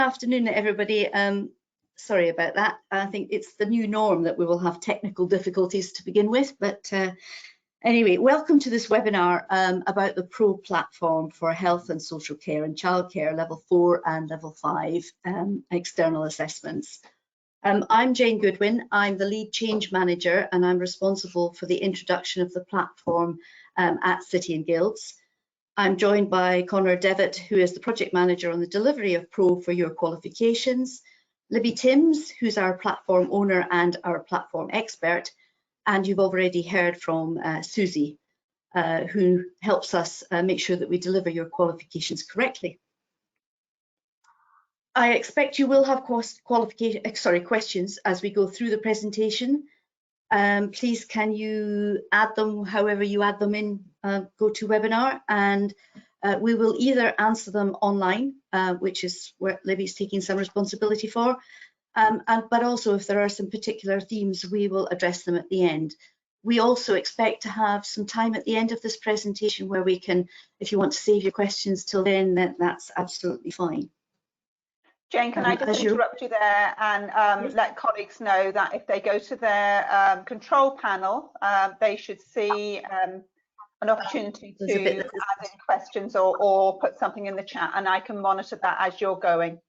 Afternoon, everybody. Sorry about that. I think it's the new norm that we will have technical difficulties to begin with. But anyway, welcome to this webinar about the Pro platform for health and social care and childcare level 4 and level 5 external assessments. I'm Jane Goodwin. I'm the lead change manager and I'm responsible for the introduction of the platform at City and Guilds. I'm joined by Conor Devitt, who is the project manager on the delivery of Pro for your qualifications, Libby Timms, who's our platform owner and our platform expert, and you've already heard from Susie, who helps us make sure that we deliver your qualifications correctly. I expect you will have questions as we go through the presentation. Please can you add them however you add them in GoToWebinar, and we will either answer them online, which is where Libby's taking some responsibility for, but also if there are some particular themes, we will address them at the end. We also expect to have some time at the end of this presentation where we can, if you want to save your questions till then, that's absolutely fine. Jane, can I just interrupt you there and yes, let colleagues know that if they go to their control panel, they should see an opportunity to add in questions or put something in the chat, and I can monitor that as you're going.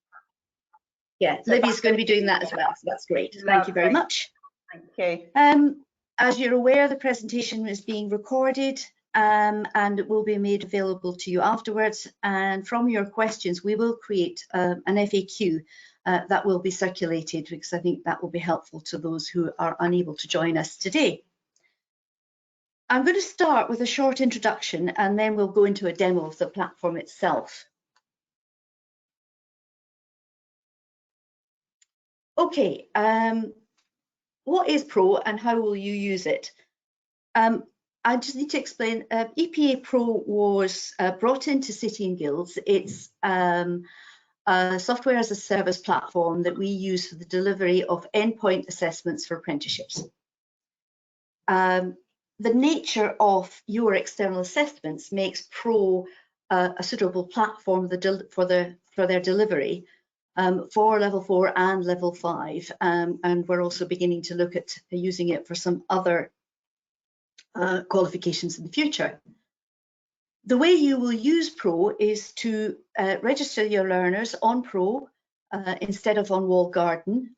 Yeah, so Libby's going to be doing that as well, so that's great. Lovely. Thank you very much. Thank you. As you're aware, the presentation is being recorded and it will be made available to you afterwards, and from your questions we will create an FAQ that will be circulated, because I think that will be helpful to those who are unable to join us today. I'm going to start with a short introduction and then we'll go into a demo of the platform itself. Okay, what is Pro and how will you use it? I just need to explain, EPA Pro was brought into City and Guilds. It's a software as a service platform that we use for the delivery of endpoint assessments for apprenticeships. The nature of your external assessments makes Pro a suitable platform for their delivery for level 4 and level 5, and we're also beginning to look at using it for some other qualifications in the future. The way you will use Pro is to register your learners on Pro instead of on walled garden.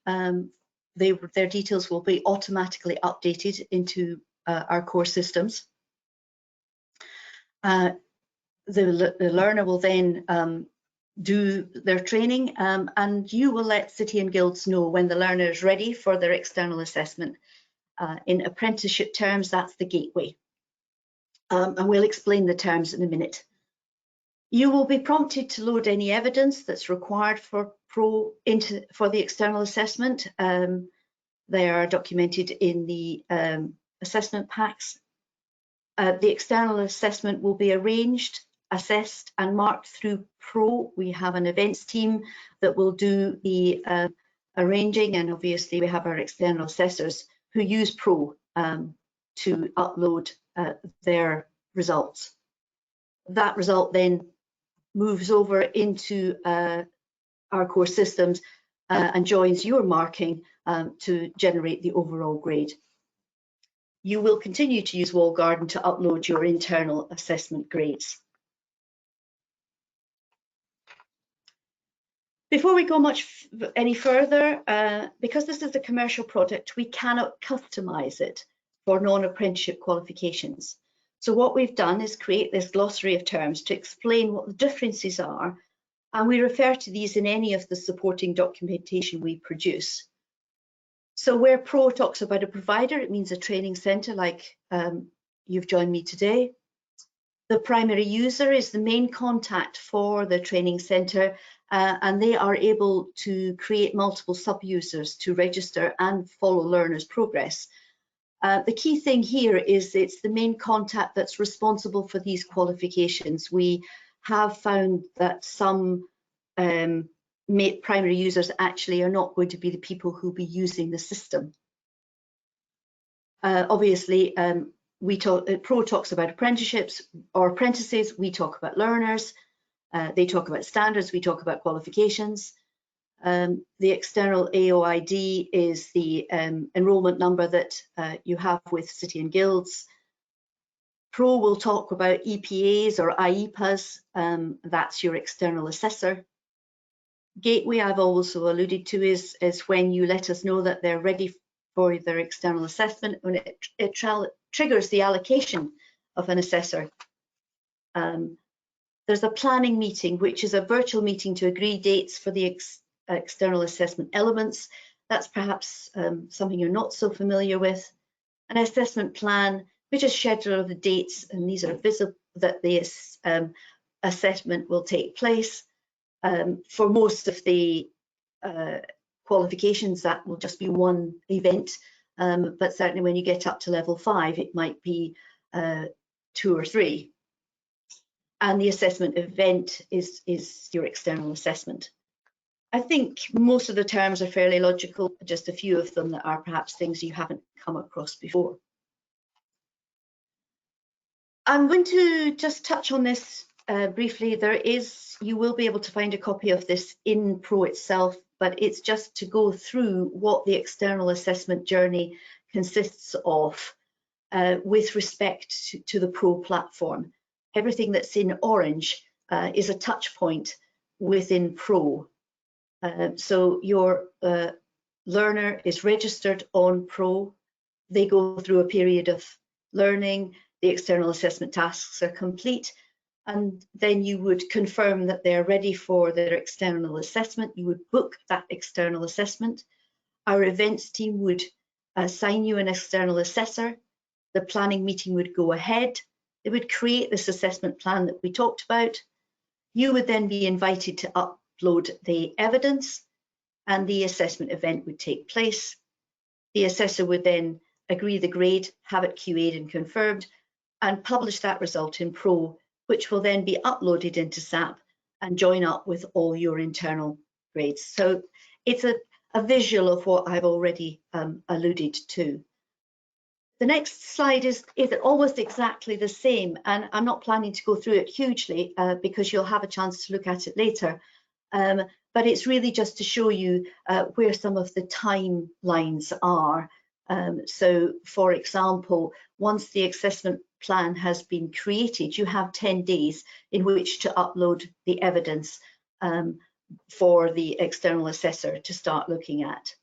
Their details will be automatically updated into our core systems. The learner will then do their training, and you will let City and Guilds know when the learner is ready for their external assessment. In apprenticeship terms, that's the gateway, and we'll explain the terms in a minute. You will be prompted to load any evidence that's required for Pro for the external assessment. They are documented in the assessment packs. The external assessment will be arranged, assessed and marked through Pro. We have an events team that will do the arranging, and obviously we have our external assessors who use Pro to upload their results. That result then moves over into our core systems and joins your marking to generate the overall grade. You will continue to use walled garden to upload your internal assessment grades. Before we go any further, because this is a commercial product, we cannot customize it for non-apprenticeship qualifications. So what we've done is create this glossary of terms to explain what the differences are, and we refer to these in any of the supporting documentation we produce. So where Pro talks about a provider, it means a training centre like you've joined me today. The primary user is the main contact for the training centre, and they are able to create multiple sub-users to register and follow learners' progress. The key thing here is it's the main contact that's responsible for these qualifications. We have found that some primary users actually are not going to be the people who'll be using the system. Obviously, Pro talks about apprenticeships or apprentices, we talk about learners, they talk about standards, we talk about qualifications. The external AOID is the enrolment number that you have with City and Guilds. Pro will talk about EPAs or IEPAs, that's your external assessor. Gateway, I've also alluded to, is when you let us know that they're ready for their external assessment, when it triggers the allocation of an assessor. There's a planning meeting, which is a virtual meeting to agree dates for the external assessment elements. That's perhaps something you're not so familiar with. An assessment plan, which is schedule of the dates, and these are visible that the assessment will take place. For most of the qualifications, that will just be one event, but certainly when you get up to level 5, it might be 2 or 3. And the assessment event is your external assessment. I think most of the terms are fairly logical, just a few of them that are perhaps things you haven't come across before. I'm going to just touch on this briefly. You will be able to find a copy of this in Pro itself, but it's just to go through what the external assessment journey consists of with respect to the Pro platform. Everything that's in orange is a touch point within Pro. So your learner is registered on Pro. They go through a period of learning. The external assessment tasks are complete, and then you would confirm that they're ready for their external assessment. You would book that external assessment. Our events team would assign you an external assessor. The planning meeting would go ahead. They would create this assessment plan that we talked about. You would then be invited to upload the evidence, and the assessment event would take place. The assessor would then agree the grade, have it QA'd and confirmed, and publish that result in Pro, which will then be uploaded into SAP and join up with all your internal grades. So it's a visual of what I've already alluded to. The next slide is almost exactly the same, and I'm not planning to go through it hugely because you'll have a chance to look at it later. But it's really just to show you where some of the timelines are. So, for example, once the assessment plan has been created, you have 10 days in which to upload the evidence for the external assessor to start looking at.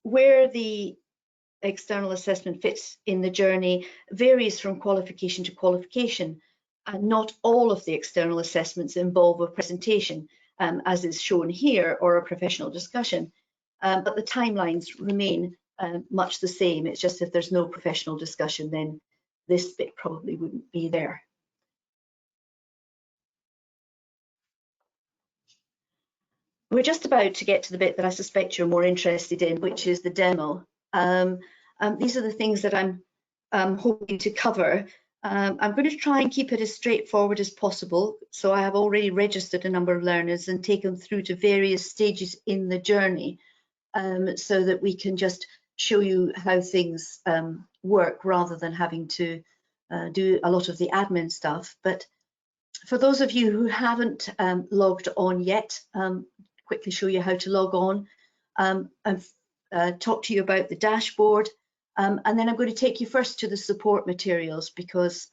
Where the external assessment fits in the journey varies from qualification to qualification, and not all of the external assessments involve a presentation, as is shown here, or a professional discussion, but the timelines remain much the same. It's just if there's no professional discussion, then this bit probably wouldn't be there. We're just about to get to the bit that I suspect you're more interested in, which is the demo. These are the things that I'm hoping to cover. I'm going to try and keep it as straightforward as possible. So I have already registered a number of learners and taken them through to various stages in the journey, so that we can just show you how things work rather than having to do a lot of the admin stuff. But for those of you who haven't logged on yet, quickly show you how to log on and talk to you about the dashboard. And then I'm going to take you first to the support materials, because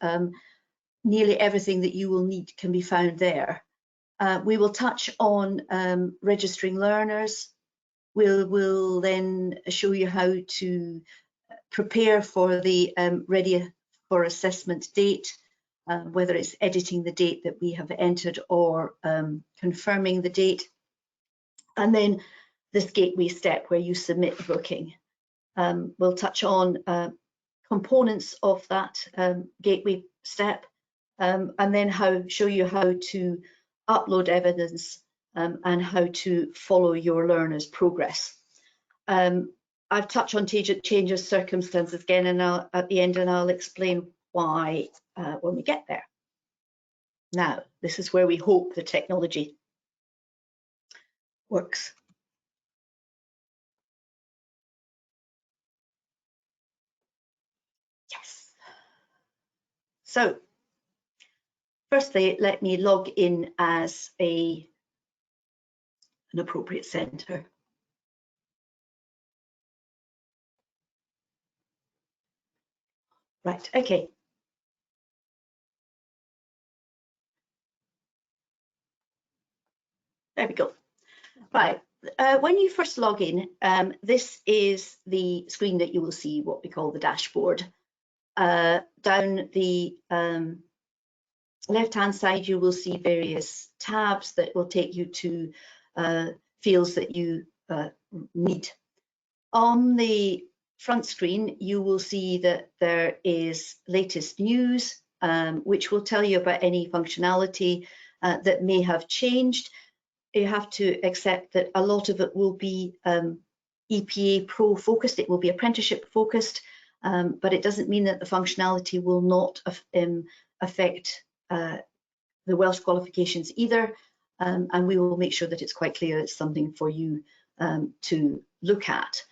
nearly everything that you will need can be found there. We will touch on registering learners. We'll then show you how to prepare for the ready for assessment date, whether it's editing the date that we have entered or confirming the date. And then this gateway step where you submit the booking. We'll touch on components of that gateway step, and then show you how to upload evidence and how to follow your learner's progress. I've touched on change of circumstances again, and at the end, and I'll explain why when we get there. Now, this is where we hope the technology works. Yes. So, firstly, let me log in as a an appropriate centre. Right, okay. There we go. Right, when you first log in, this is the screen that you will see, what we call the dashboard. Down the left-hand side, you will see various tabs that will take you to fields that you need. On the front screen, you will see that there is latest news, which will tell you about any functionality that may have changed. You have to accept that a lot of it will be EPA Pro focused, it will be apprenticeship focused, but it doesn't mean that the functionality will not affect the Welsh qualifications either, and we will make sure that it's quite clear it's something for you to look at.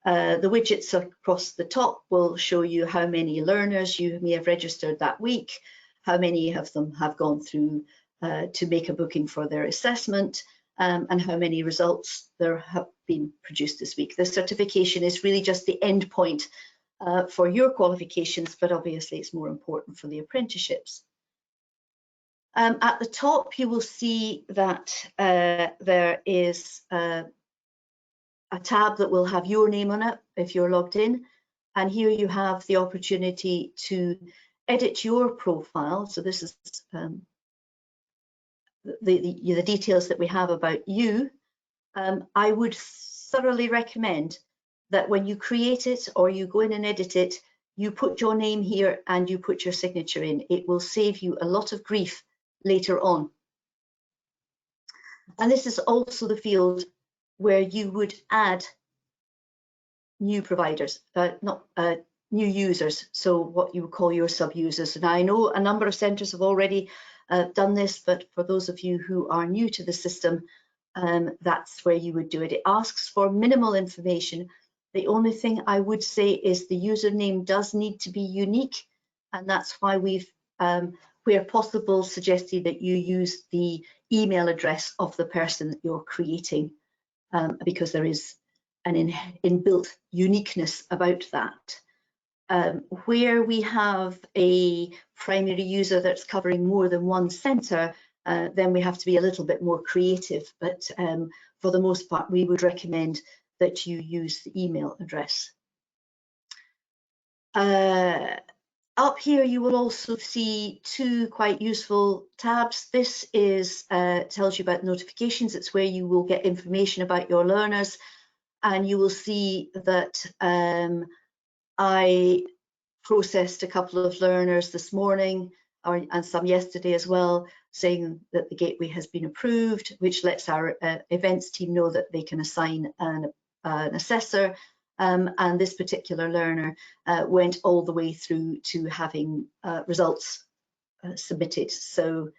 The widgets across the top will show you how many learners you may have registered that week, how many of them have gone through to make a booking for their assessment, and how many results there have been produced this week. The certification is really just the end point for your qualifications, but obviously it's more important for the apprenticeships. At the top, you will see that there is a tab that will have your name on it if you're logged in. And here you have the opportunity to edit your profile. So this is the details that we have about you. I would thoroughly recommend that when you create it or you go in and edit it, you put your name here and you put your signature in. It will save you a lot of grief later on. And this is also the field where you would add new providers, new users, so what you would call your sub-users. And I know a number of centres have already done this, but for those of you who are new to the system, that's where you would do it. It asks for minimal information. The only thing I would say is the username does need to be unique, and that's why we've, where possible, suggested that you use the email address of the person that you're creating, because there is an inbuilt uniqueness about that. Where we have a primary user that's covering more than one centre, then we have to be a little bit more creative, but for the most part we would recommend that you use the email address. Up here you will also see two quite useful tabs. This is tells you about notifications. It's where you will get information about your learners, and you will see that I processed a couple of learners this morning and some yesterday as well, saying that the gateway has been approved, which lets our events team know that they can assign an assessor. And this particular learner went all the way through to having results submitted. So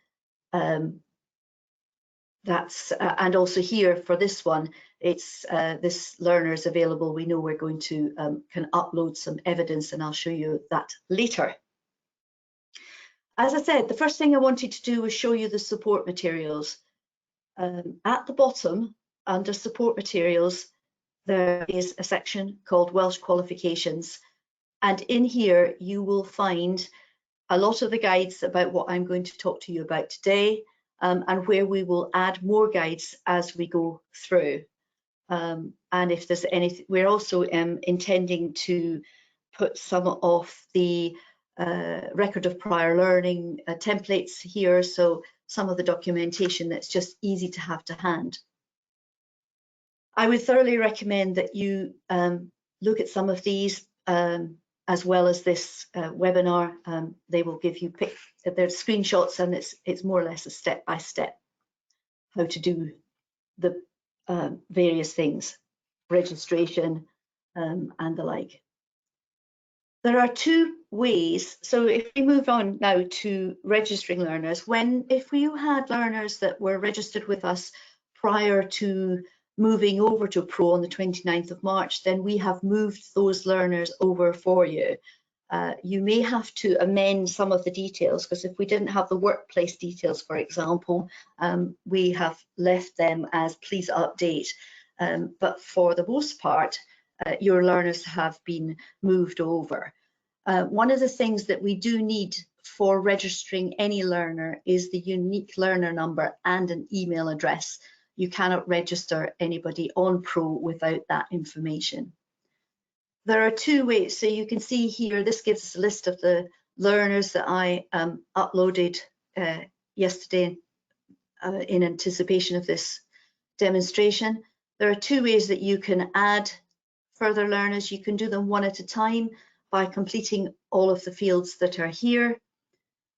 that's and also here for this one, it's this learner is available. We know we're going to can upload some evidence, and I'll show you that later. As I said, the first thing I wanted to do was show you the support materials. At the bottom, under support materials, there is a section called Welsh Qualifications, and in here you will find a lot of the guides about what I'm going to talk to you about today, and where we will add more guides as we go through. And if there's anything, we're also intending to put some of the record of prior learning templates here, so some of the documentation that's just easy to have to hand. I would thoroughly recommend that you look at some of these as well as this webinar. They will give you their screenshots, and it's more or less a step-by-step how to do the various things, registration and the like. There are two ways. So if we move on now to registering learners, if you had learners that were registered with us prior to moving over to Pro on the 29th of March, then we have moved those learners over for you. You may have to amend some of the details, because if we didn't have the workplace details, for example, we have left them as please update. But for the most part, your learners have been moved over. One of the things that we do need for registering any learner is the unique learner number and an email address. You cannot register anybody on Pro without that information. There are two ways. So you can see here, this gives us a list of the learners that I uploaded yesterday in anticipation of this demonstration. There are two ways that you can add further learners. You can do them one at a time by completing all of the fields that are here.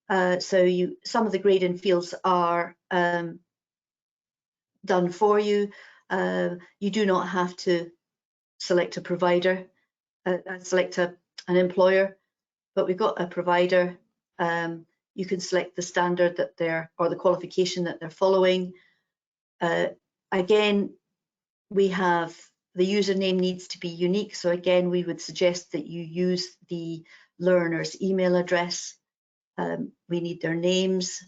So some of the grading fields are done for you. You do not have to select a provider, select an employer, but we've got a provider. You can select the standard that they're, or the qualification that they're following. Again, we have the username needs to be unique. So again, we would suggest that you use the learner's email address. We need their names.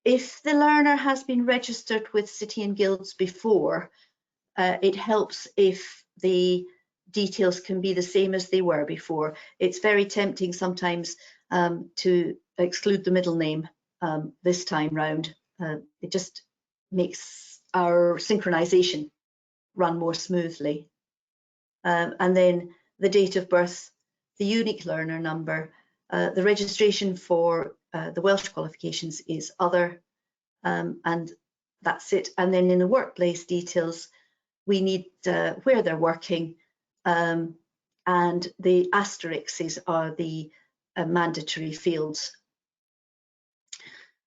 If the learner has been registered with City and Guilds before, it helps if the details can be the same as they were before. It's very tempting sometimes to exclude the middle name this time round. It just makes our synchronization run more smoothly. And then the date of birth, the unique learner number, the registration for the Welsh qualifications is other, and that's it. And then in the workplace details, we need where they're working, and the asterisks are the mandatory fields.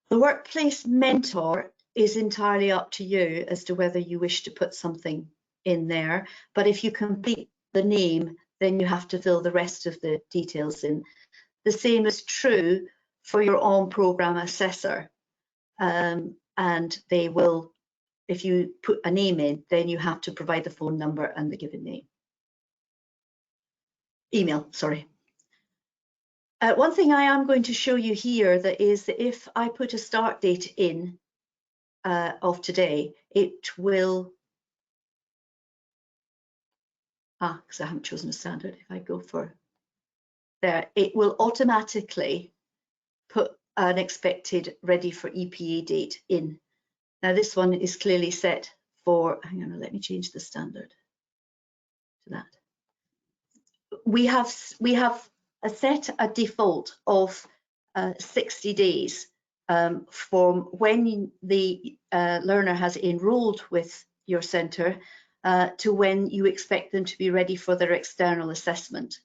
The workplace mentor is entirely up to you as to whether you wish to put something in there, but if you complete the name, then you have to fill the rest of the details in. The same is true for your on-program assessor, and they will, if you put a name in, then you have to provide the phone number and the given name. Email, sorry. One thing I am going to show you here that is that if I put a start date in of today, it will, because I haven't chosen a standard, if I go for there, it will automatically put an expected ready for EPA date in. Now this one is clearly set for, hang on, let me change the standard to that. We have set a default of 60 days from when the learner has enrolled with your centre to when you expect them to be ready for their external assessment.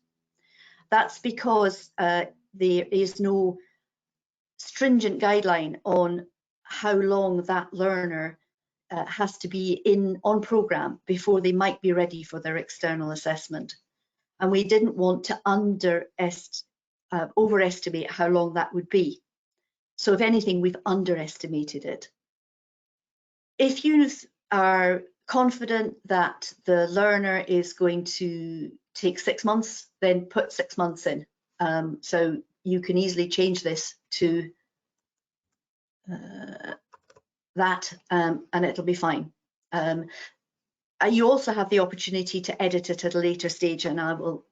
That's because there is no stringent guideline on how long that learner has to be on programme before they might be ready for their external assessment. And we didn't want to overestimate how long that would be. So if anything, we've underestimated it. If you are confident that the learner is going to take 6 months, then put 6 months in. So you can easily change this to that, and it'll be fine. You also have the opportunity to edit it at a later stage, and I will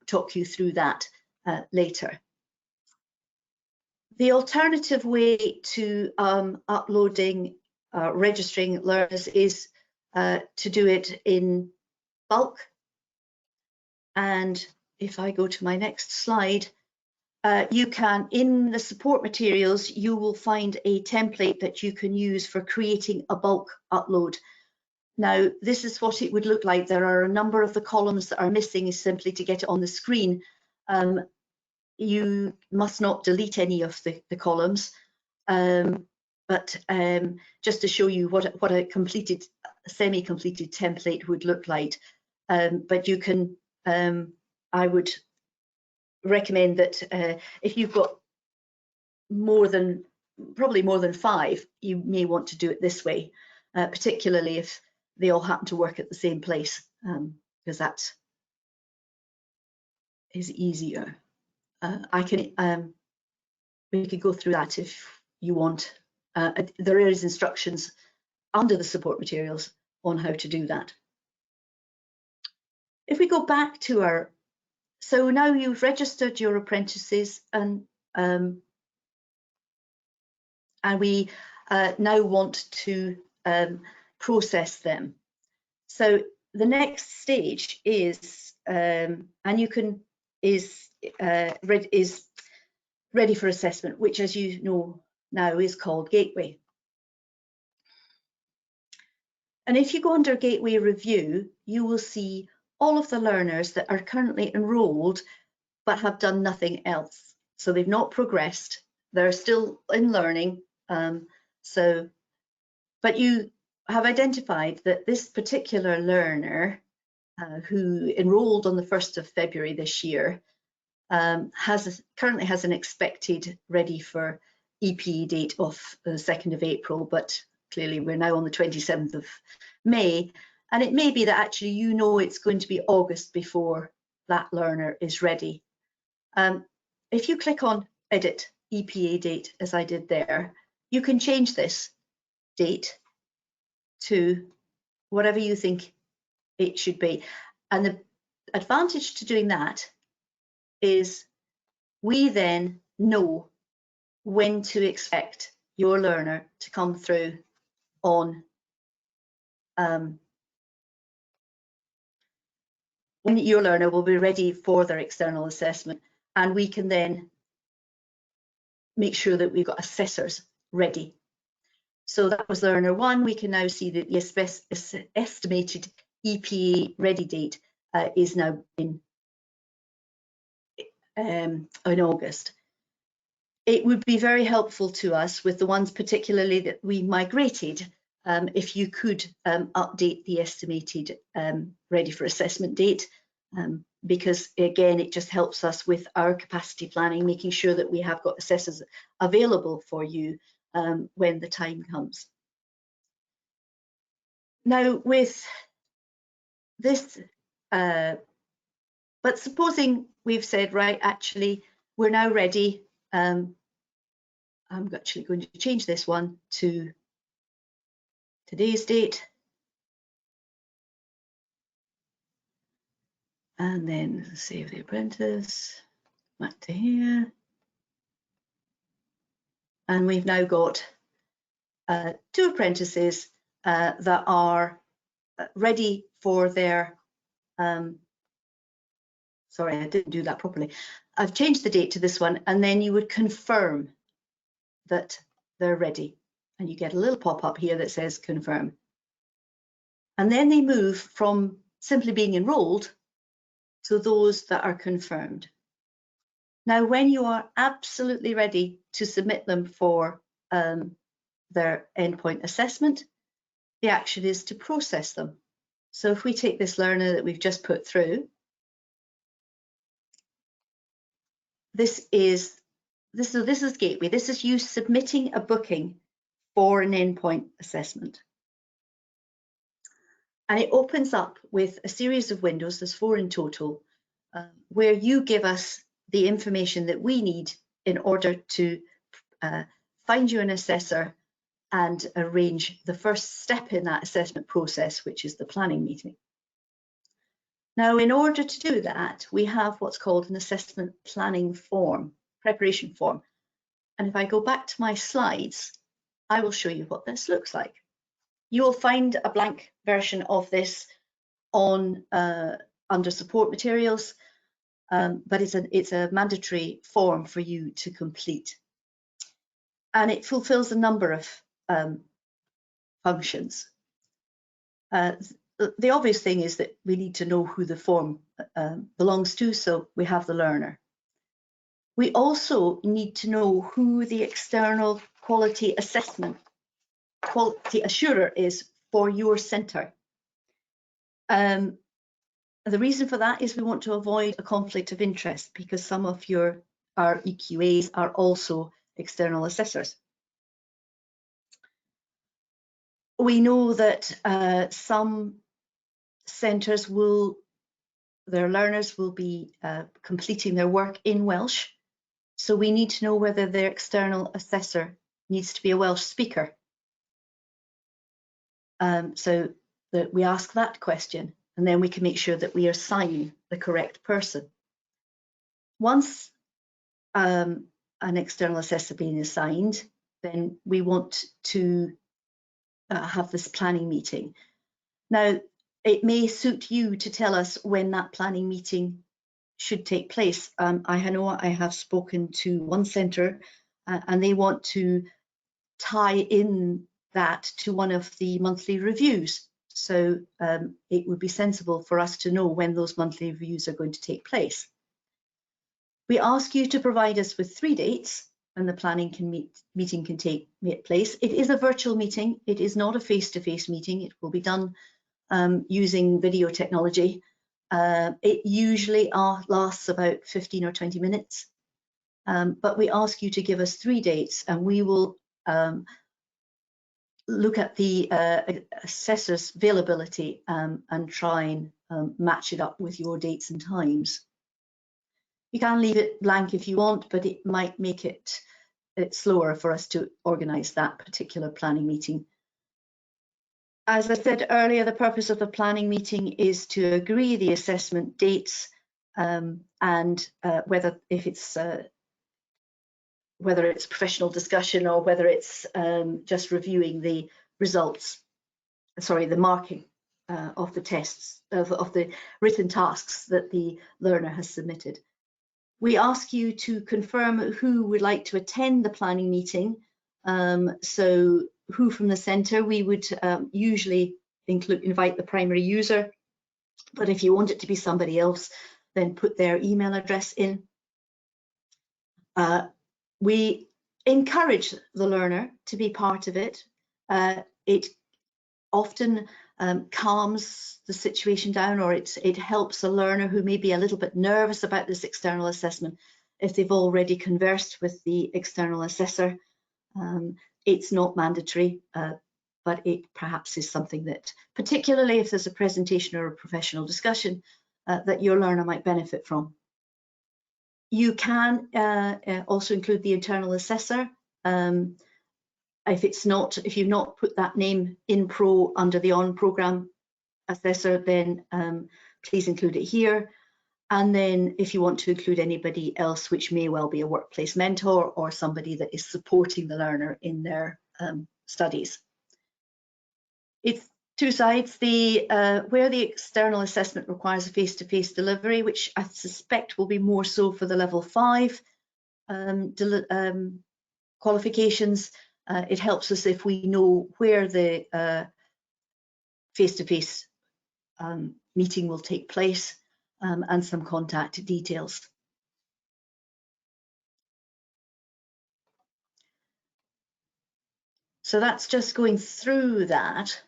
talk you through that later. The alternative way to uploading, registering learners is to do it in bulk. And if I go to my next slide, you can, in the support materials, you will find a template that you can use for creating a bulk upload. Now, this is what it would look like. There are a number of the columns that are missing simply to get it on the screen. You must not delete any of the columns, but just to show you what a completed, semi-completed template would look like. But you can, I would recommend that if you've got probably more than 5, you may want to do it this way, particularly if they all happen to work at the same place, because that is easier. we could go through that if you want. There is instructions under the support materials on how to do that. If we go back to so now you've registered your apprentices, and we now want to process them. So the next stage is, is ready for assessment, which, as you know now, is called Gateway. And if you go under Gateway Review, you will see all of the learners that are currently enrolled but have done nothing else. So they've not progressed, they're still in learning. But you have identified that this particular learner who enrolled on the 1st of February this year currently has an expected ready for EPE date of the 2nd of April, but clearly we're now on the 27th of May, and it may be that actually you know it's going to be August before that learner is ready. If you click on Edit EPA Date, as I did there, you can change this date to whatever you think it should be. And the advantage to doing that is we then know when to expect your learner to come through on when your learner will be ready for their external assessment, and we can then make sure that we've got assessors ready. So that was learner 1. We can now see that the estimated EPA ready date is now in August. It would be very helpful to us with the ones particularly that we migrated, if you could update the estimated ready for assessment date, because again, it just helps us with our capacity planning, making sure that we have got assessors available for you when the time comes. Now with this, but supposing we've said, right, actually, we're now ready. I'm actually going to change this one to today's date. And then save the apprentice, back to here. And we've now got 2 apprentices that are ready for their, sorry, I didn't do that properly. I've changed the date to this one, and then you would confirm that they're ready. And you get a little pop-up here that says confirm. And then they move from simply being enrolled to those that are confirmed. Now, when you are absolutely ready to submit them for their endpoint assessment, the action is to process them. So if we take this learner that we've just put through, this is Gateway. This is you submitting a booking for an endpoint assessment. And it opens up with a series of windows, there's 4 in total, where you give us the information that we need in order to find you an assessor and arrange the first step in that assessment process, which is the planning meeting. Now, in order to do that, we have what's called an assessment planning form, preparation form. And if I go back to my slides, I will show you what this looks like. You will find a blank version of this on under support materials, but it's a mandatory form for you to complete. And it fulfills a number of functions. The obvious thing is that we need to know who the form belongs to, so we have the learner. We also need to know who the external quality assurer is for your centre. The reason for that is we want to avoid a conflict of interest, because some of our EQAs are also external assessors. We know that some centres their learners will be completing their work in Welsh, So we need to know whether their external assessor needs to be a Welsh speaker. So that we ask that question, and then we can make sure that we assign the correct person. Once an external assessor being assigned, then we want to have this planning meeting. Now, it may suit you to tell us when that planning meeting should take place. I know I have spoken to one centre and they want to tie in that to one of the monthly reviews. So it would be sensible for us to know when those monthly reviews are going to take place. We ask you to provide us with 3 dates when the planning meeting can take place. It is a virtual meeting. It is not a face-to-face meeting. It will be done using video technology. It usually lasts about 15 or 20 minutes, but we ask you to give us 3 dates, and we will look at the assessor's availability and try and match it up with your dates and times. You can leave it blank if you want, but it might make it slower for us to organise that particular planning meeting. As I said earlier, the purpose of the planning meeting is to agree the assessment dates and whether it's professional discussion or whether it's just reviewing the results, sorry, the marking of the tests, of the written tasks that the learner has submitted. We ask you to confirm who would like to attend the planning meeting. So who from the centre, we would usually invite the primary user, but if you want it to be somebody else, then put their email address in. We encourage the learner to be part of it. It often calms the situation down, or it helps a learner who may be a little bit nervous about this external assessment if they've already conversed with the external assessor. It's not mandatory, but it perhaps is something that, particularly if there's a presentation or a professional discussion, that your learner might benefit from. You can also include the internal assessor. If you've not put that name in Pro under the on-programme assessor, then please include it here. And then if you want to include anybody else, which may well be a workplace mentor or somebody that is supporting the learner in their studies. It's 2 sides. Where the external assessment requires a face-to-face delivery, which I suspect will be more so for the level 5 qualifications, it helps us if we know where the face-to-face meeting will take place and some contact details. So that's just going through that.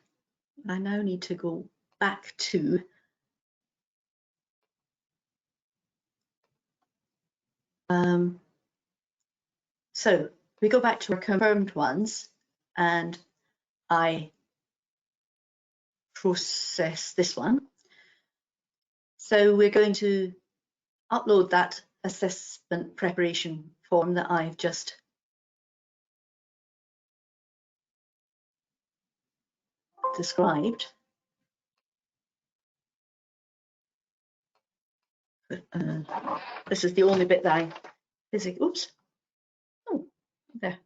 I now need to go back to so we go back to our confirmed ones, and I process this one. So we're going to upload that assessment preparation form that I've just described. This is the only bit that I physically, oops, oh, there.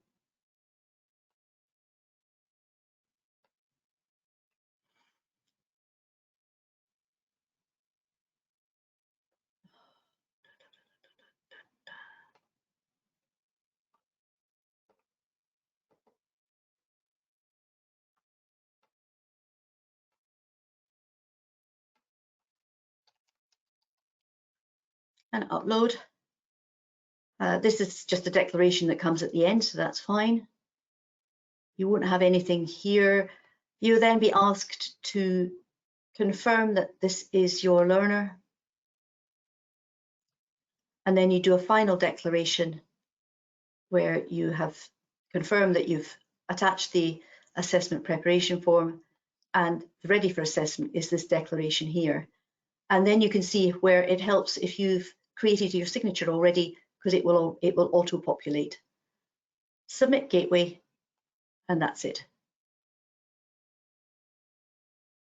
And upload. This is just a declaration that comes at the end, so that's fine. You won't have anything here. You'll then be asked to confirm that this is your learner. And then you do a final declaration where you have confirmed that you've attached the assessment preparation form, and ready for assessment is this declaration here. And then you can see where it helps if you've created your signature already because it will auto-populate. Submit gateway, and that's it.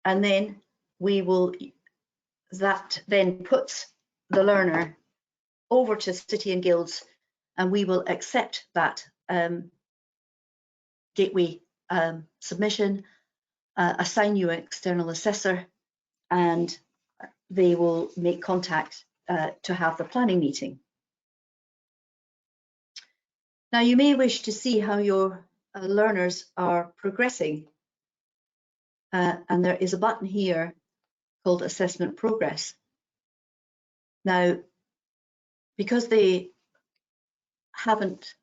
And then that then puts the learner over to City and Guilds, and we will accept that gateway submission, assign you an external assessor, and they will make contact to have the planning meeting. Now, you may wish to see how your learners are progressing, and there is a button here called Assessment Progress. Now, because we haven't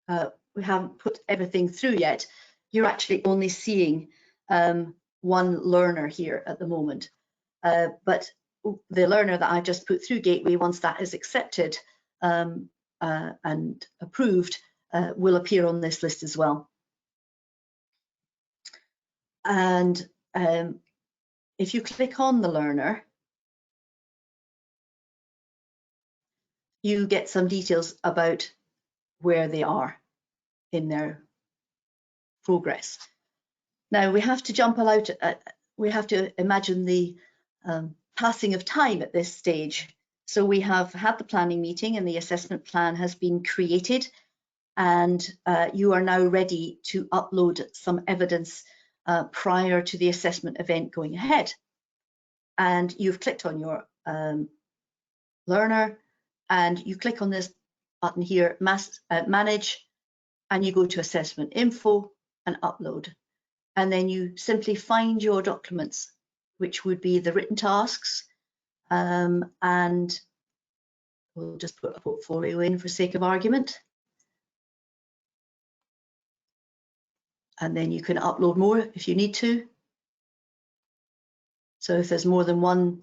put everything through yet, you're actually only seeing one learner here at the moment. But the learner that I just put through Gateway, once that is accepted and approved, will appear on this list as well. And if you click on the learner, you get some details about where they are in their progress. Now we have to jump out, we have to imagine the passing of time at this stage. So we have had the planning meeting and the assessment plan has been created, and you are now ready to upload some evidence prior to the assessment event going ahead. And you've clicked on your learner, and you click on this button here, manage, and you go to assessment info and upload. And then you simply find your documents, which would be the written tasks, and we'll just put a portfolio in for sake of argument. And then you can upload more if you need to. So if there's more than one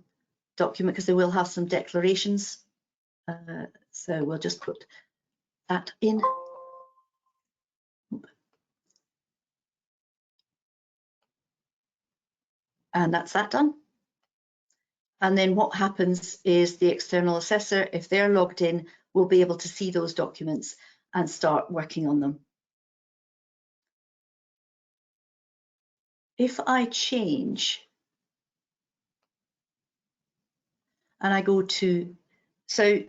document, because they will have some declarations, so we'll just put that in. And that's that done. And then what happens is the external assessor, if they're logged in, will be able to see those documents and start working on them. If I change and I go to, so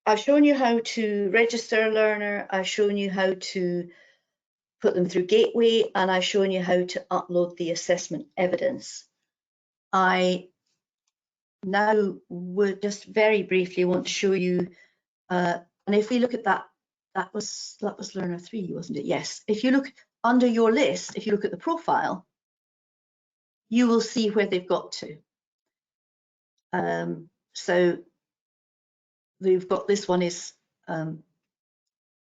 I've shown you how to register a learner, I've shown you how to put them through Gateway, and I've shown you how to upload the assessment evidence. I now would just very briefly want to show you, and if we look at that, that was learner 3, wasn't it? Yes. If you look under your list, if you look at the profile, you will see where they've got to. So we've got, this one is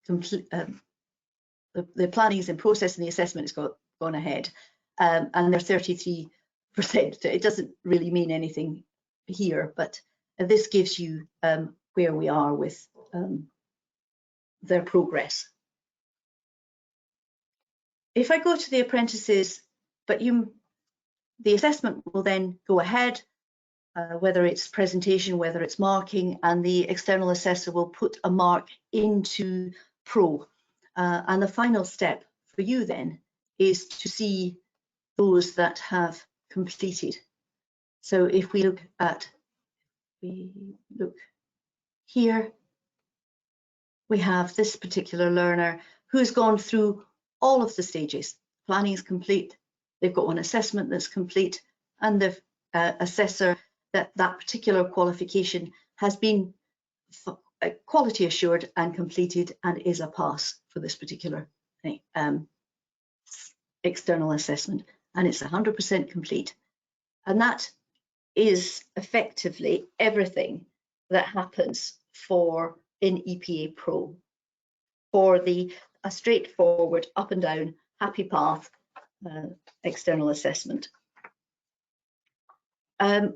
complete, the planning is in process and the assessment has gone ahead, and they're 33%. It doesn't really mean anything here, but this gives you where we are with their progress. If I go to the apprentices, but the assessment will then go ahead, whether it's presentation, whether it's marking, and the external assessor will put a mark into Pro. And the final step for you then is to see those that have completed. So if we look here, we have this particular learner who's gone through all of the stages. Planning is complete, they've got one assessment that's complete, and the assessor that particular qualification has been quality assured and completed and is a pass for this particular external assessment, and it's 100% complete. And that is effectively everything that happens in EPA Pro for a straightforward up and down happy path external assessment. I'm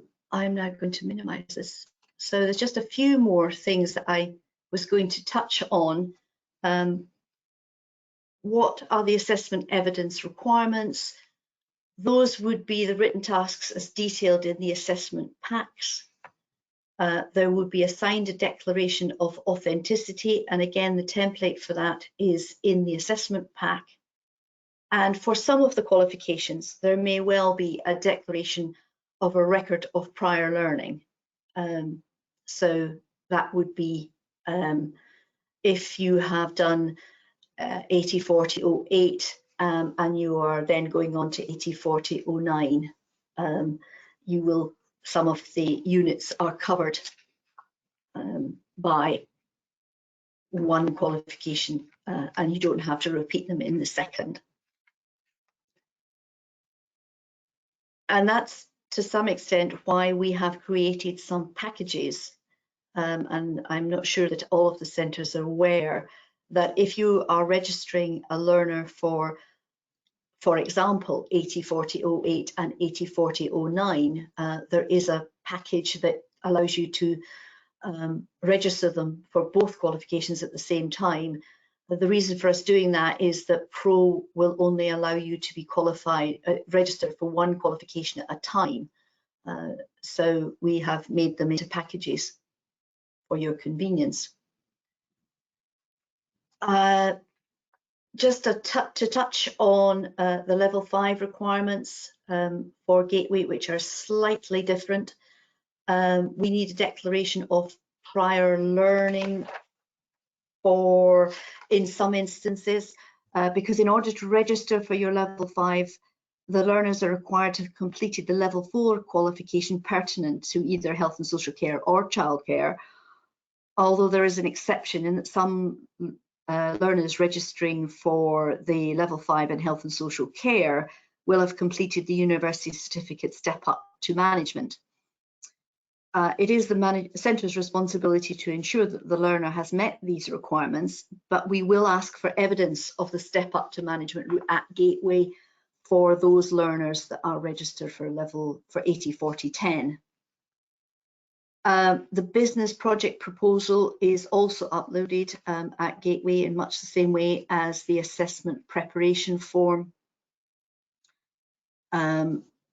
now going to minimize this. So there's just a few more things that I was going to touch on. What are the assessment evidence requirements? Those would be the written tasks as detailed in the assessment packs. there would be assigned a declaration of authenticity, and again the template for that is in the assessment pack. And for some of the qualifications there may well be a declaration of a record of prior learning. So that would be if you have done 80-40-08 and you are then going on to 80-40-09, you will, some of the units are covered by one qualification and you don't have to repeat them in the second. And that's to some extent why we have created some packages, and I'm not sure that all of the centres are aware that if you are registering a learner for example, 80-40-08 and 80-40-09, there is a package that allows you to register them for both qualifications at the same time. The reason for us doing that is that Pro will only allow you to be qualified, registered for one qualification at a time. So we have made them into packages for your convenience. Just to touch on the level 5 requirements for Gateway, which are slightly different. We need a declaration of prior learning in some instances, because in order to register for your level 5, the learners are required to have completed the level 4 qualification pertinent to either health and social care or childcare, although there is an exception in that some learners registering for the level 5 in health and social care will have completed the university certificate step up to management. It is the centre's responsibility to ensure that the learner has met these requirements, but we will ask for evidence of the step up to management route at Gateway for those learners that are registered for 80-40-10. The business project proposal is also uploaded at Gateway in much the same way as the assessment preparation form.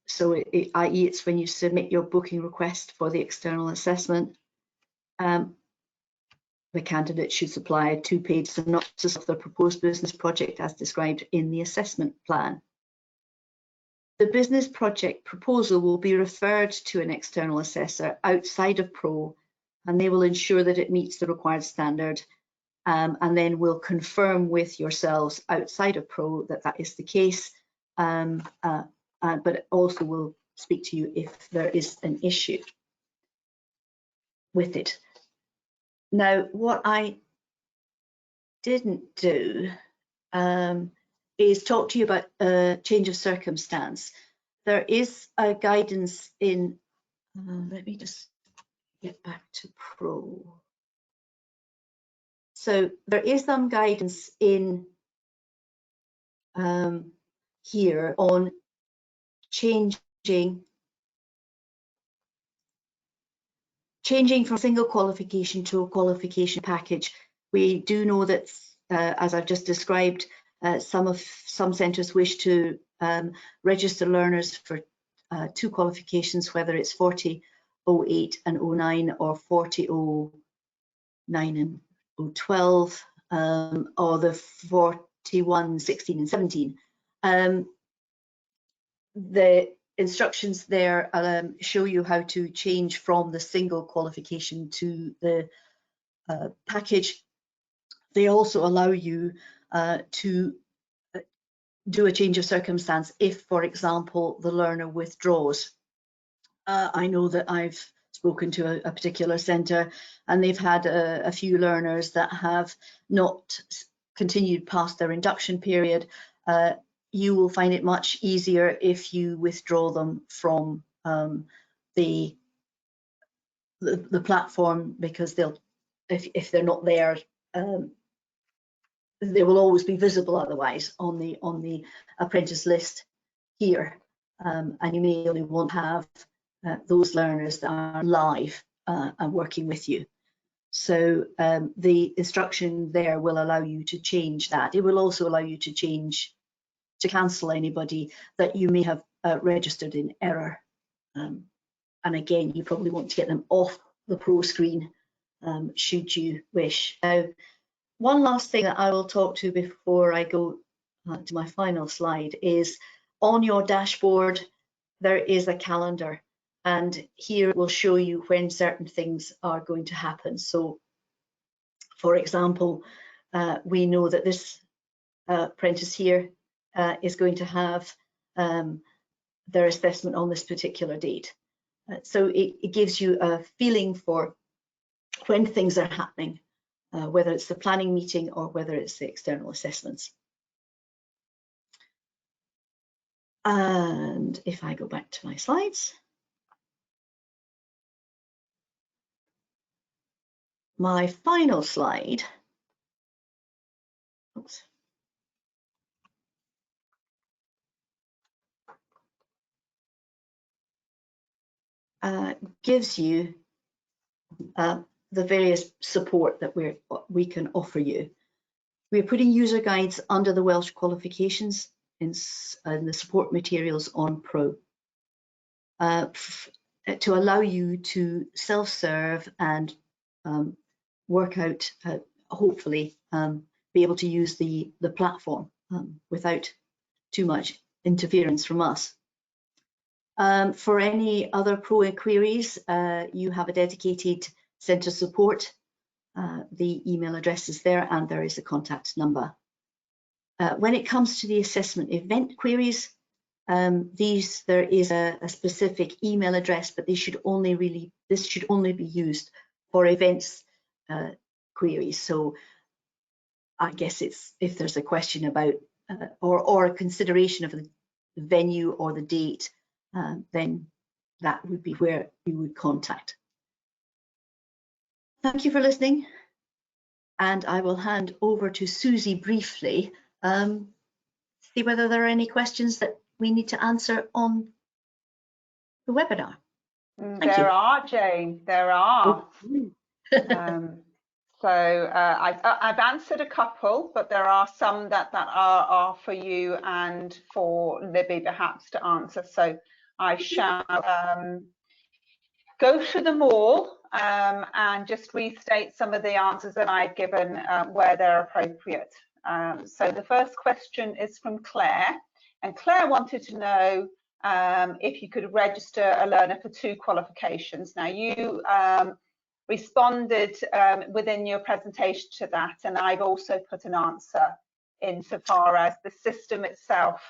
So i.e. it's when you submit your booking request for the external assessment. The candidate should supply a 2-page synopsis of their proposed business project as described in the assessment plan. The business project proposal will be referred to an external assessor outside of Pro, and they will ensure that it meets the required standard, and then will confirm with yourselves outside of Pro that that is the case, but also will speak to you if there is an issue with it. Now, what I didn't do is talk to you about a change of circumstance. There is a guidance in, let me just get back to Pro. So there is some guidance in here on changing from single qualification to a qualification package. We do know that, as I've just described, some centres wish to register learners for 2 qualifications, whether it's 40-08 and 09 or 40-09 and 012, or the 41-16 and 17. The instructions there show you how to change from the single qualification to the package. They also allow you to do a change of circumstance if, for example, the learner withdraws. I know that I've spoken to a particular centre and they've had a few learners that have not continued past their induction period. You will find it much easier if you withdraw them from the platform, because they'll, if they're not there, they will always be visible otherwise on the apprentice list here, and you may only want to have those learners that are live and working with you. So the instruction there will allow you to change that. It will also allow you to cancel anybody that you may have registered in error. And again, you probably want to get them off the Pro screen, should you wish. Now, one last thing that I will talk to before I go to my final slide is on your dashboard, there is a calendar, and here it will show you when certain things are going to happen. So, for example, we know that this apprentice here is going to have their assessment on this particular date. So it gives you a feeling for when things are happening, whether it's the planning meeting or whether it's the external assessments. And if I go back to my slides, my final slide, oops, gives you the various support that we can offer you. We're putting user guides under the Welsh qualifications in the support materials on Pro to allow you to self-serve and work out, hopefully be able to use the platform without too much interference from us. For any other Pro queries, you have a dedicated centre support. The email address is there and there is a contact number. When it comes to the assessment event queries, there is a specific email address, but this should only be used for events queries. So I guess it's if there's a question about or a consideration of the venue or the date, then that would be where you would contact. Thank you for listening, and I will hand over to Susie briefly, see whether there are any questions that we need to answer on the webinar. There are, Jane, there are. I've answered a couple, but there are some that are for you and for Libby perhaps to answer. So I shall go through them all and just restate some of the answers that I've given where they're appropriate. So the first question is from Claire, and Claire wanted to know if you could register a learner for 2 qualifications. Now you responded within your presentation to that, and I've also put an answer insofar as the system itself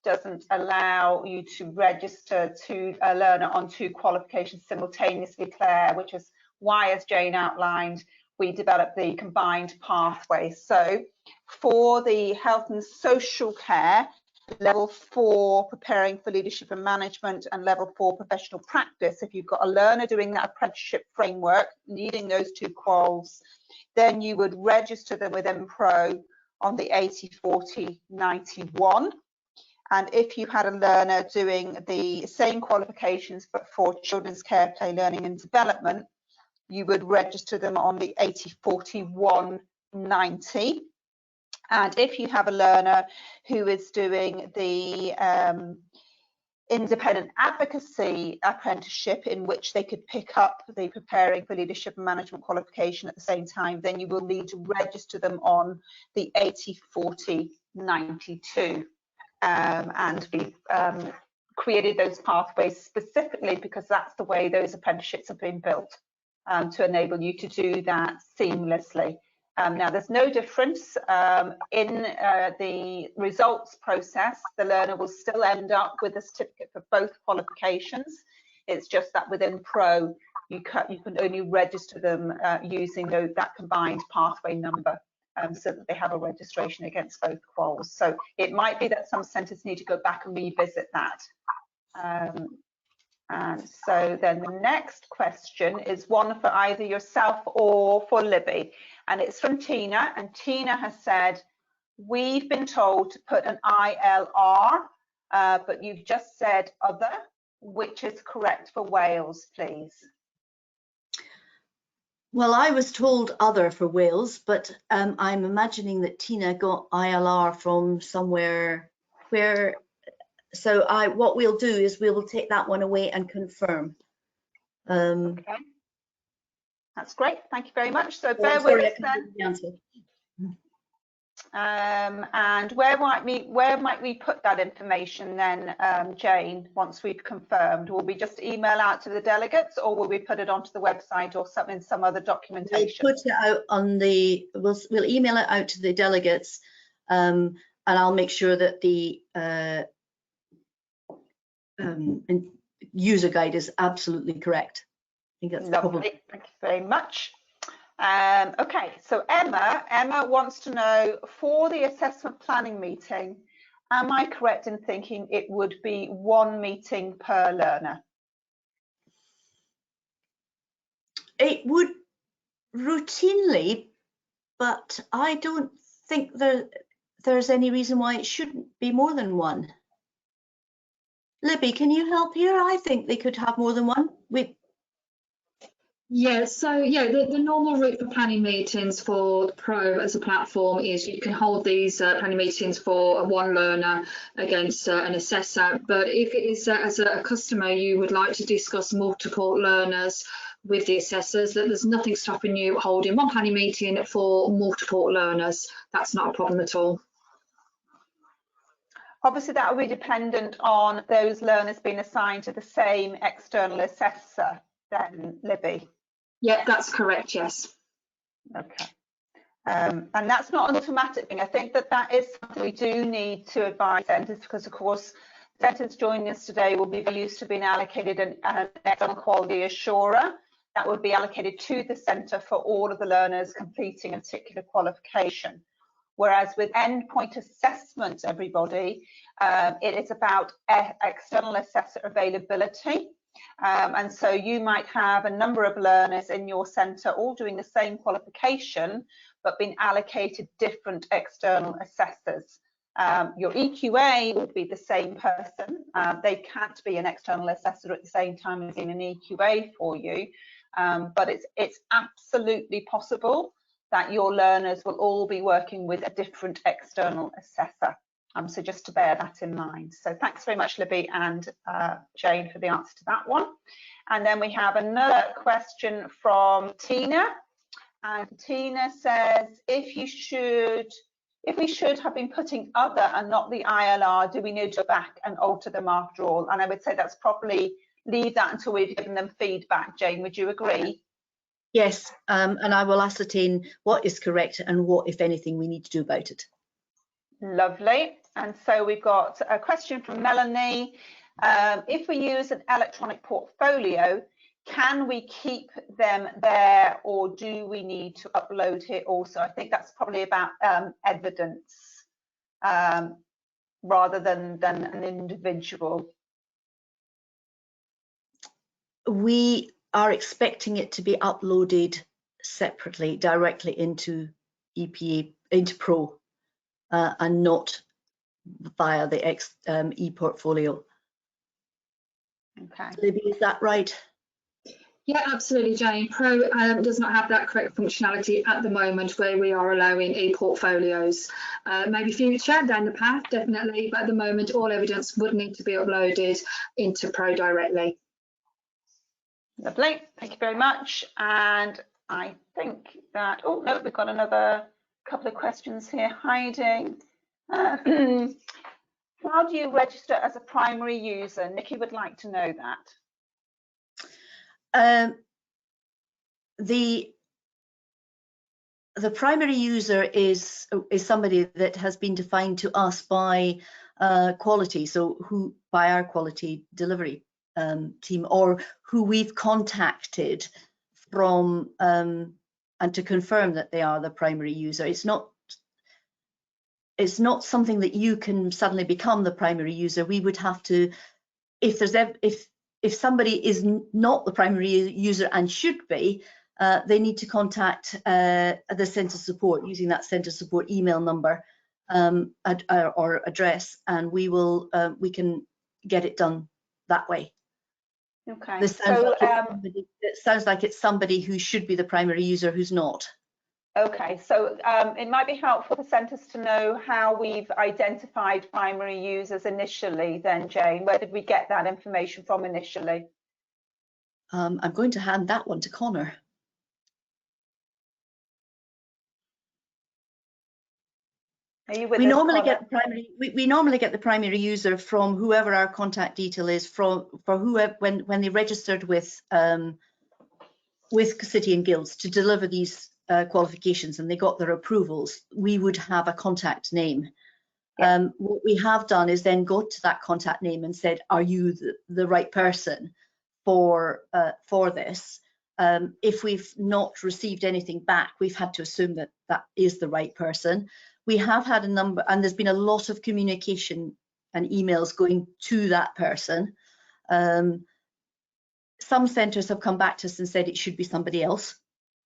doesn't allow you to register to a learner on 2 qualifications simultaneously, Claire, which is why, as Jane outlined, we developed the combined pathway. So for the health and social care, level 4 preparing for leadership and management, and level 4 professional practice, if you've got a learner doing that apprenticeship framework needing those 2 quals, then you would register them within Pro on the 80/40/91. And if you had a learner doing the same qualifications but for children's care, play, learning and development, you would register them on the 80/41/90. And if you have a learner who is doing the independent advocacy apprenticeship in which they could pick up the preparing for leadership and management qualification at the same time, then you will need to register them on the 80/40/92. And we've created those pathways specifically because that's the way those apprenticeships have been built to enable you to do that seamlessly. Now, there's no difference in the results process. The learner will still end up with a certificate for both qualifications. It's just that within Pro, you can only register them using that combined pathway number so that they have a registration against both quals. So it might be that some centres need to go back and revisit that. And so then the next question is one for either yourself or for Libby. And it's from Tina, and Tina has said, we've been told to put an ILR, but you've just said other. Which is correct for Wales, please? Well, I was told other for Wales, but I'm imagining that Tina got ILR from somewhere where, so what we'll do is we will take that one away and confirm. Okay. That's great. Thank you very much. So bear with us then. And where might we put that information then, Jane, once we've confirmed? Will we just email out to the delegates, or will we put it onto the website or something, some other documentation? We'll put it out on the, we'll email it out to the delegates, and I'll make sure that the user guide is absolutely correct. I think that's lovely. probably. Thank you very much. Okay, so Emma wants to know, for the assessment planning meeting, am I correct in thinking it would be 1 meeting per learner? It would routinely, but I don't think there's any reason why it shouldn't be more than 1. Libby, can you help here? I think they could have more than 1. Yeah, so yeah, the normal route for planning meetings for Pro as a platform is you can hold these planning meetings for 1 learner against an assessor. But if it is as a customer, you would like to discuss multiple learners with the assessors, that there's nothing stopping you holding 1 planning meeting for multiple learners. That's not a problem at all. Obviously, that will be dependent on those learners being assigned to the same external assessor then, Libby. Yeah, that's correct, yes. Okay. And that's not an automatic thing. I think that is something we do need to advise centres, because of course centres joining us today will be used to being allocated an external quality assurer that would be allocated to the centre for all of the learners completing a particular qualification. Whereas with endpoint assessment, everybody, it is about external assessor availability. And so you might have a number of learners in your centre all doing the same qualification, but being allocated different external assessors. Your EQA would be the same person. They can't be an external assessor at the same time as being an EQA for you, but it's absolutely possible that your learners will all be working with a different external assessor. So just to bear that in mind. So thanks very much, Libby and Jane, for the answer to that one. And then we have another question from Tina. And Tina says, if we should have been putting other and not the ILR, do we need to go back and alter them after all? And I would say that's probably leave that until we've given them feedback. Jane, would you agree? Yes, and I will ascertain what is correct and what, if anything, we need to do about it. Lovely. And so we've got a question from Melanie. If we use an electronic portfolio, can we keep them there, or do we need to upload it also? I think that's probably about evidence rather than an individual. We are expecting it to be uploaded separately, directly into into Pro, and not via the e-portfolio. Okay. Libby, is that right? Yeah, absolutely, Jane. Pro does not have that correct functionality at the moment where we are allowing e-portfolios. Maybe future down the path, definitely, but at the moment all evidence would need to be uploaded into Pro directly. Lovely, thank you very much. And I think that, oh no, we've got another couple of questions here hiding. How do you register as a primary user? Nikki would like to know that. The primary user is somebody that has been defined to us by quality, so by our quality delivery team, or who we've contacted from and to confirm that they are the primary user. It's not something that you can suddenly become the primary user. We would have to, if somebody is not the primary user and should be, they need to contact the centre support using that centre support email number or address, and we can get it done that way. Okay. This sounds it sounds like it's somebody who should be the primary user who's not. Okay, so it might be helpful for centres to know how we've identified primary users initially then, Jane. Where did we get that information from initially? I'm going to hand that one to Connor. Are you with we us, normally Connor? get the primary. We normally get the primary user from whoever our contact detail is for whoever when they registered with City and Guilds to deliver these qualifications and they got their approvals. We would have a contact name. Yeah. What we have done is then go to that contact name and said, "Are you the right person for this?" If we've not received anything back, we've had to assume that that is the right person. We have had a number, and there's been a lot of communication and emails going to that person. Some centres have come back to us and said it should be somebody else.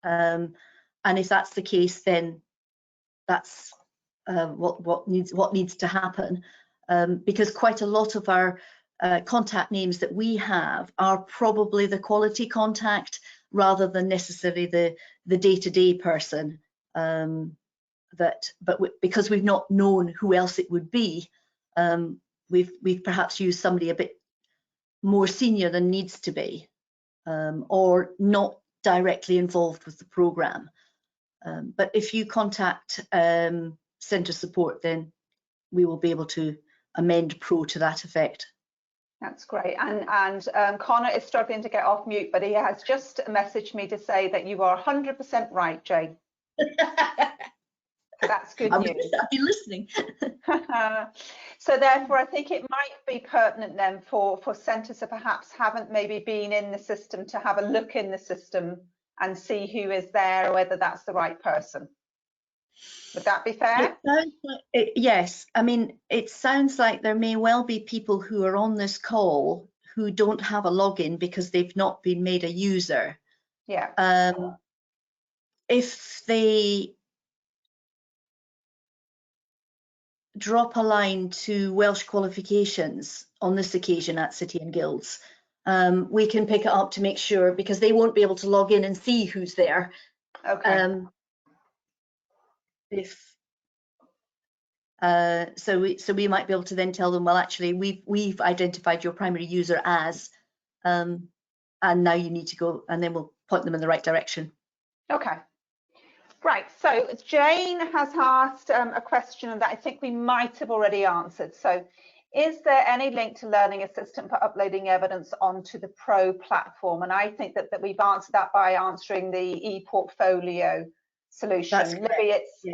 And if that's the case, then that's what needs to happen. Because quite a lot of our contact names that we have are probably the quality contact rather than necessarily the day-to-day person. Because we've not known who else it would be, we've perhaps used somebody a bit more senior than needs to be, or not directly involved with the programme. But if you contact centre support, then we will be able to amend Pro to that effect. That's great. And Connor is struggling to get off mute, but he has just messaged me to say that you are 100% right, Jane. So that's good news. I've been listening. So therefore, I think it might be pertinent then for centres that perhaps haven't maybe been in the system to have a look in the system and see who is there, or whether that's the right person. Would that be fair? Yes. I mean, it sounds like there may well be people who are on this call who don't have a login because they've not been made a user. Yeah. If they drop a line to Welsh qualifications on this occasion at City and Guilds, we can pick it up to make sure, because they won't be able to log in and see who's there. Okay. So we might be able to then tell them, well, actually, we've identified your primary user as, and now you need to go, and then we'll point them in the right direction. Okay. Right, so Jane has asked a question that I think we might have already answered. So, is there any link to Learning Assistant for uploading evidence onto the Pro platform? And I think that we've answered that by answering the e-portfolio solution. Libby, it's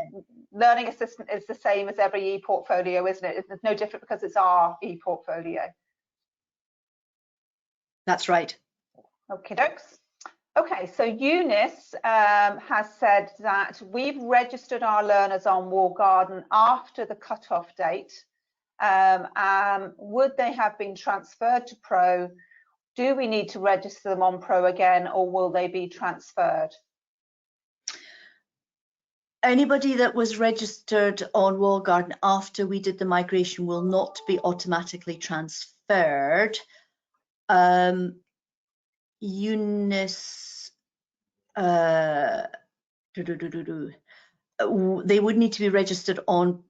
Learning Assistant is the same as every e-portfolio, isn't it? It's no different because it's our e-portfolio. That's right. Okay, dokes. Okay, so Eunice has said that we've registered our learners on Walled Garden after the cut-off date. Would they have been transferred to Pro? Do we need to register them on Pro again, or will they be transferred? Anybody that was registered on Walled Garden after we did the migration will not be automatically transferred. Eunice, they would need to be registered on